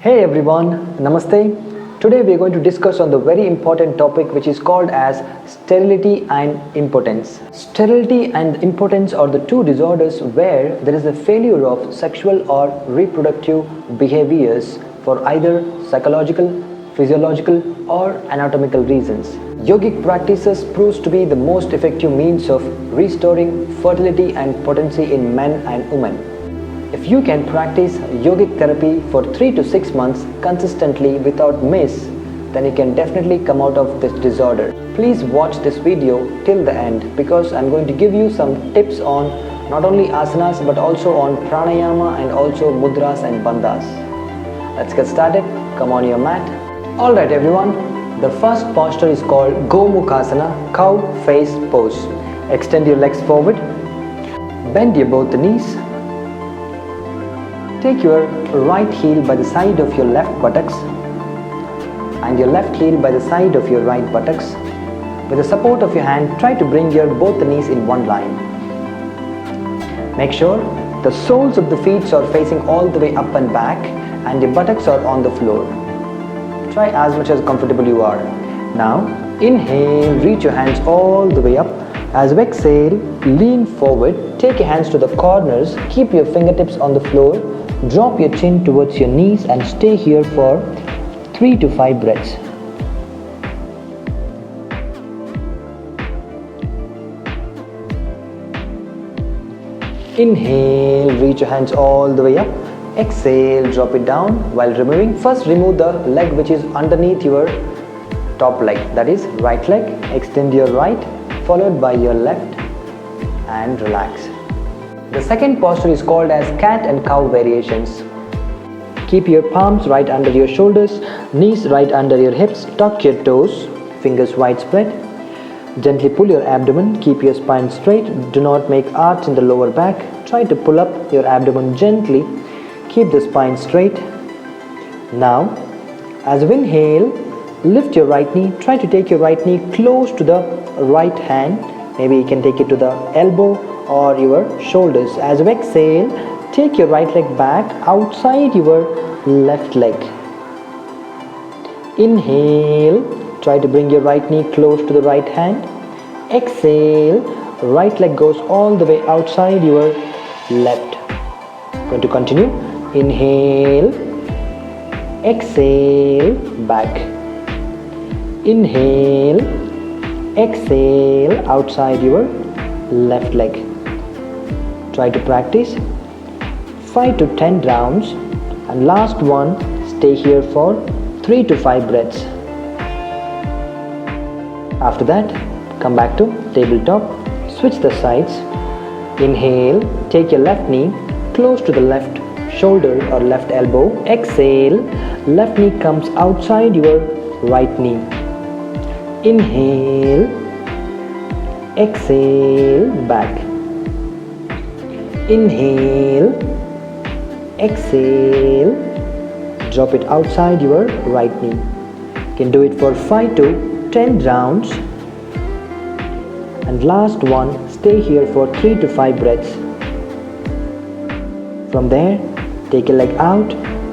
Hey everyone, Namaste. Today we are going to discuss on the very important topic which is called as sterility and impotence. Sterility and impotence are the two disorders where there is a failure of sexual or reproductive behaviors for either psychological, physiological or anatomical reasons. Yogic practices proves to be the most effective means of restoring fertility and potency in men and women. If you can practice yogic therapy for 3 to 6 months consistently without miss, then you can definitely come out of this disorder. Please watch this video till the end because I'm going to give you some tips on not only asanas but also on pranayama and also mudras and bandhas. Let's get started. Come on your mat. Alright everyone, the first posture is called GOMUKHASANA, cow face pose. Extend your legs forward, bend your both knees. Take your right heel by the side of your left buttocks and your left heel by the side of your right buttocks. With the support of your hand, try to bring your both knees in one line. Make sure the soles of the feet are facing all the way up and back and your buttocks are on the floor. Try as much as comfortable you are. Now, inhale, reach your hands all the way up. As you exhale, lean forward, take your hands to the corners, keep your fingertips on the floor. Drop your chin towards your knees and stay here for 3 to 5 breaths. Inhale, reach your hands all the way up. Exhale, drop it down while removing. First remove the leg which is underneath your top leg, that is right leg. Extend your right followed by your left and relax. The second posture is called as cat and cow variations. Keep your palms right under your shoulders, knees right under your hips, tuck your toes, fingers widespread. Gently pull your abdomen, keep your spine straight, do not make arch in the lower back. Try to pull up your abdomen gently, keep the spine straight. Now, as you inhale, lift your right knee, try to take your right knee close to the right hand. Maybe you can take it to the elbow or your shoulders. As you exhale, take your right leg back outside your left leg. Inhale, try to bring your right knee close to the right hand. Exhale, right leg goes all the way outside your left. Going to continue. Inhale, exhale, back. Inhale, exhale, outside your left leg. Try to practice 5 to 10 rounds and last one, stay here for 3 to 5 breaths. After that, come back to tabletop, switch the sides. Inhale, take your left knee close to the left shoulder or left elbow. Exhale, left knee comes outside your right knee. Inhale, exhale, back. Inhale, exhale, drop it outside your right knee. You can do it for 5 to 10 rounds. And last one, stay here for 3 to 5 breaths. From there, take your leg out,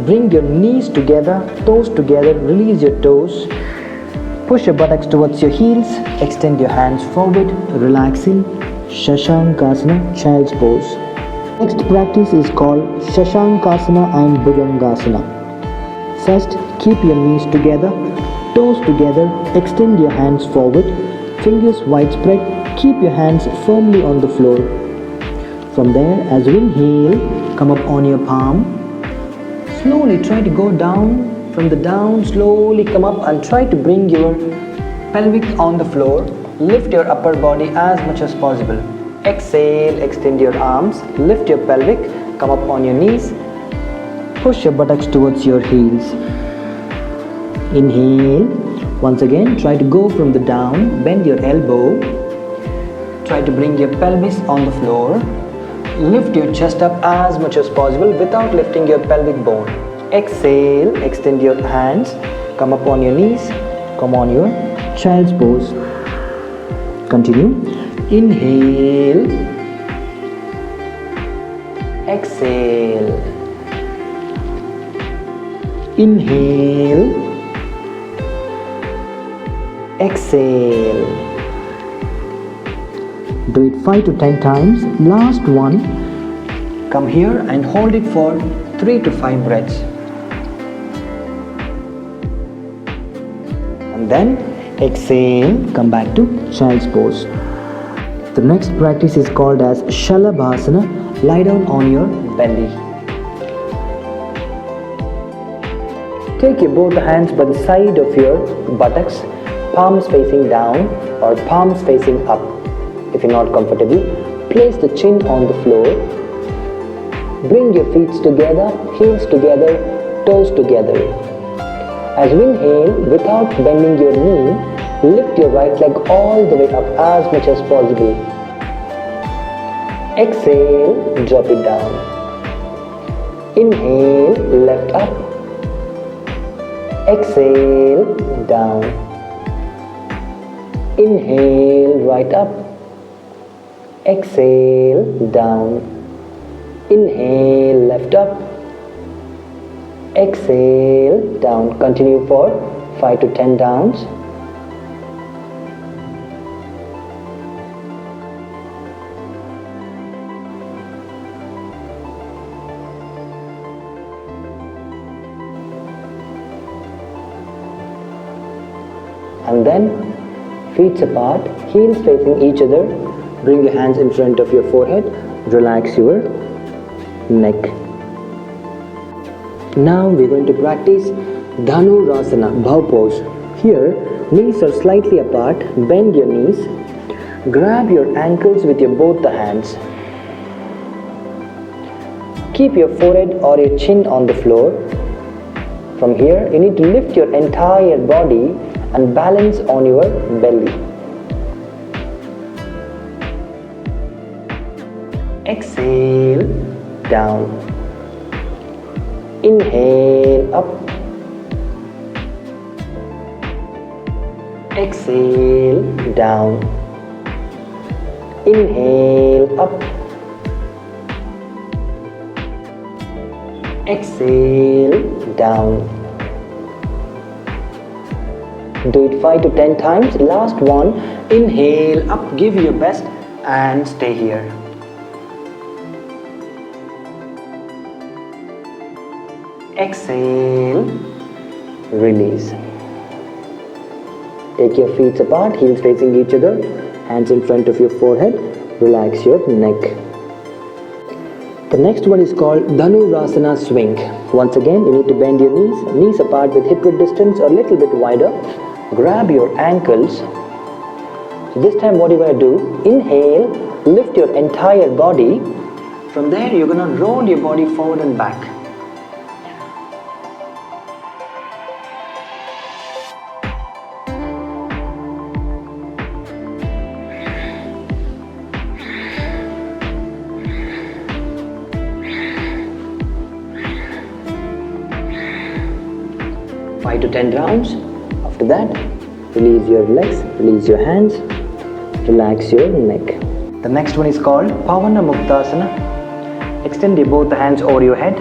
bring your knees together, toes together, release your toes. Push your buttocks towards your heels, extend your hands forward, relaxing. Shashankasana, child's pose. Next practice is called Shashankasana and Bhujangasana. First, keep your knees together, toes together, extend your hands forward, fingers widespread, keep your hands firmly on the floor. From there, as you inhale, come up on your palm. Slowly try to go down, from the down, slowly come up and try to bring your pelvic on the floor. Lift your upper body as much as possible. Exhale, extend your arms, lift your pelvic, come up on your knees, push your buttocks towards your heels. Inhale, once again try to go from the down, bend your elbow, try to bring your pelvis on the floor, lift your chest up as much as possible without lifting your pelvic bone. Exhale, extend your hands, come up on your knees, come on your child's pose. Continue. Inhale, exhale, Inhale, exhale. Do it 5 to 10 times. Last one. Come here and hold it for 3 to 5 breaths. And then exhale, come back to child's pose. The next practice is called as Shalabhasana. Lie down on your belly. Take your both hands by the side of your buttocks, palms facing down or palms facing up. If you're not comfortable, place the chin on the floor. Bring your feet together, heels together, toes together. As you inhale, without bending your knee, lift your right leg all the way up as much as possible. Exhale, drop it down. Inhale, left up. Exhale, down. Inhale, right up. Exhale, down. Inhale, left up. Exhale, down. Continue for 5 to 10 downs. And then feet apart, heels facing each other. Bring your hands in front of your forehead. Relax your neck. Now we're going to practice Dhanurasana Bow pose. Here, knees are slightly apart. Bend your knees. Grab your ankles with your both the hands. Keep your forehead or your chin on the floor. From here, you need to lift your entire body and balance on your belly. Exhale, down. Inhale, up. Exhale, down. Inhale, up. Exhale, down. Do it 5 to 10 times. Last one. Inhale, up, give your best and stay here. Exhale, release. Take your feet apart, heels facing each other, hands in front of your forehead. Relax your neck. The next one is called Dhanurasana swing. Once again, you need to bend your knees apart with hip width distance or a little bit wider. Grab your ankles. So this time what you're going to do, inhale, lift your entire body. From there you're going to roll your body forward and back. Five to 10 rounds. After that, release your legs, release your hands, relax your neck. The next one is called Pawana Muktasana. Extend your both hands over your head.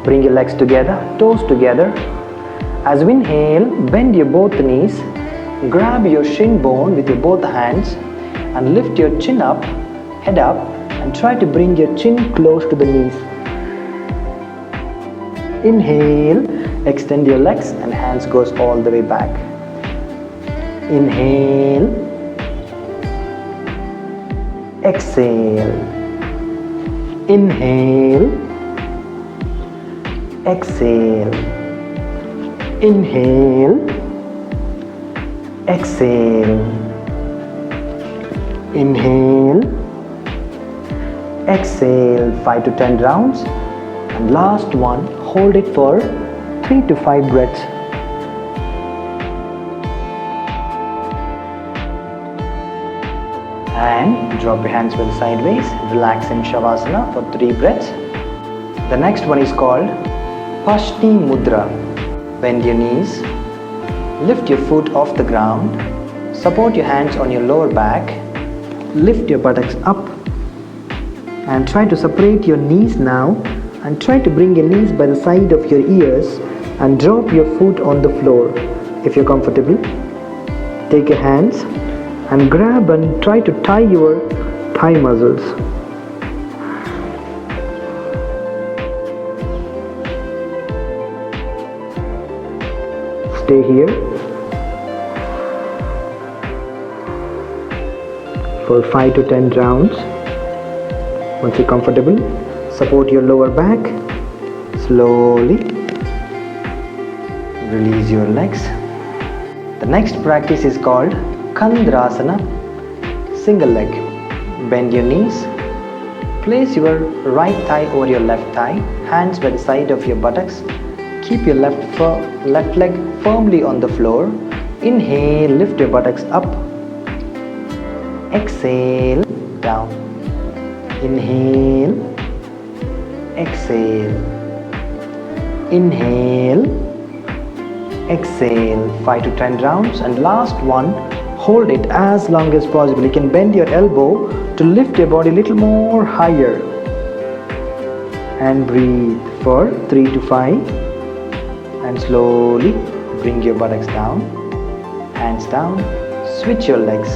Bring your legs together, toes together. As you inhale, bend your both knees. Grab your shin bone with your both hands and lift your chin up, head up, and try to bring your chin close to the knees. Inhale, extend your legs and hands goes all the way back. Inhale, exhale, inhale, exhale, inhale, exhale, inhale, exhale. 5 to 10 rounds. And last one, hold it for 3 to 5 breaths. And drop your hands well sideways. Relax in Shavasana for 3 breaths. The next one is called Pashinee Mudra. Bend your knees. Lift your foot off the ground. Support your hands on your lower back. Lift your buttocks up. And try to separate your knees now and try to bring your knees by the side of your ears and drop your foot on the floor. If you're comfortable, take your hands and grab and try to tie your thigh muscles. Stay here for 5 to 10 rounds. Once you're comfortable, support your lower back. Slowly release your legs. The next practice is called Kandrasana, single leg. Bend your knees. Place your right thigh over your left thigh, hands by the side of your buttocks. Keep your left leg firmly on the floor. Inhale, lift your buttocks up. Exhale, down. Inhale, exhale. Inhale, exhale. 5 to 10 rounds. And last one, hold it as long as possible. You can bend your elbow to lift your body a little more higher. And breathe for 3 to 5. And slowly bring your buttocks down, hands down, switch your legs,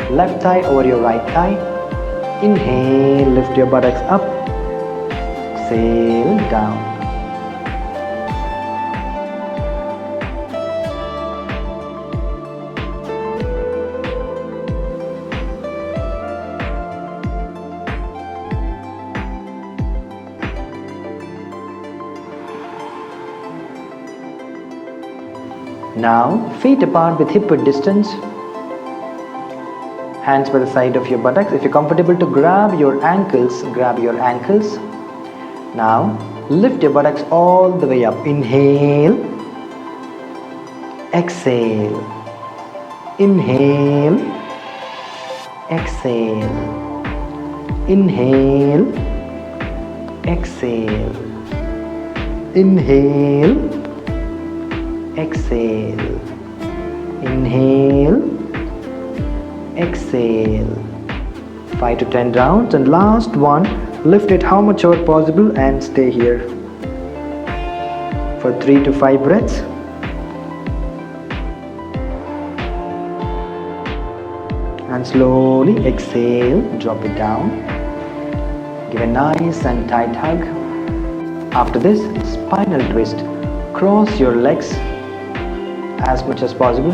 left thigh over your right thigh. Inhale, lift your buttocks up, exhale, down. Now, feet apart with hip width distance, hands by the side of your buttocks. If you're comfortable to grab your ankles, grab your ankles. Now, lift your buttocks all the way up. Inhale, exhale. Inhale, exhale. Inhale, exhale. Inhale, exhale. Inhale, exhale. 5 to 10 rounds. And last one, lift it how much ever possible and stay here for 3 to 5 breaths. And slowly exhale, drop it down. Give a nice and tight hug. After this, spinal twist. Cross your legs as much as possible.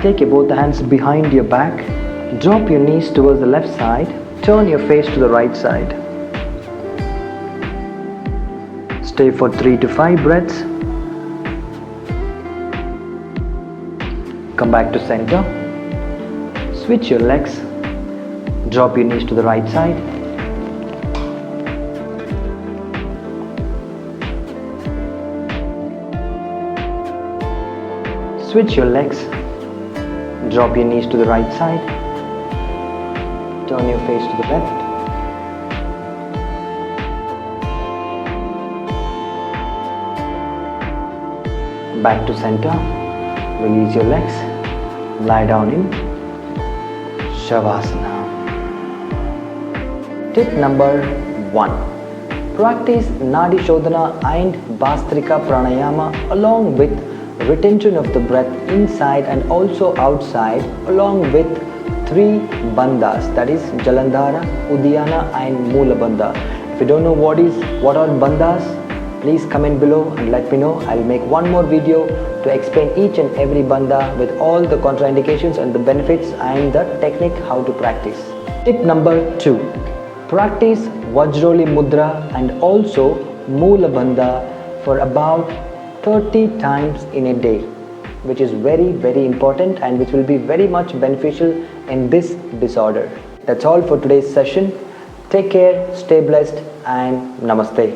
Take your both hands behind your back. Drop your knees towards the left side. Turn your face to the right side. Stay for 3 to 5 breaths. Come back to center. Switch your legs. Drop your knees to the right side. Switch your legs. Drop your knees to the right side. Turn your face to the left. Back to center. Release your legs. Lie down in Shavasana. Tip number 1. Practice Nadi Shodhana and Bhastrika Pranayama along with retention of the breath inside and also outside, along with 3 bandhas, that is Jalandhara, Uddiyana and Moola Bandha. If you don't know what are bandhas, please comment below and let me know. I'll make one more video to explain each and every bandha with all the contraindications and the benefits and the technique how to practice. Tip number 2. Practice Vajroli Mudra and also Moola Bandha for about 30 times in a day, which is very, very important and which will be very much beneficial in this disorder. That's all for today's session. Take care, stay blessed and Namaste.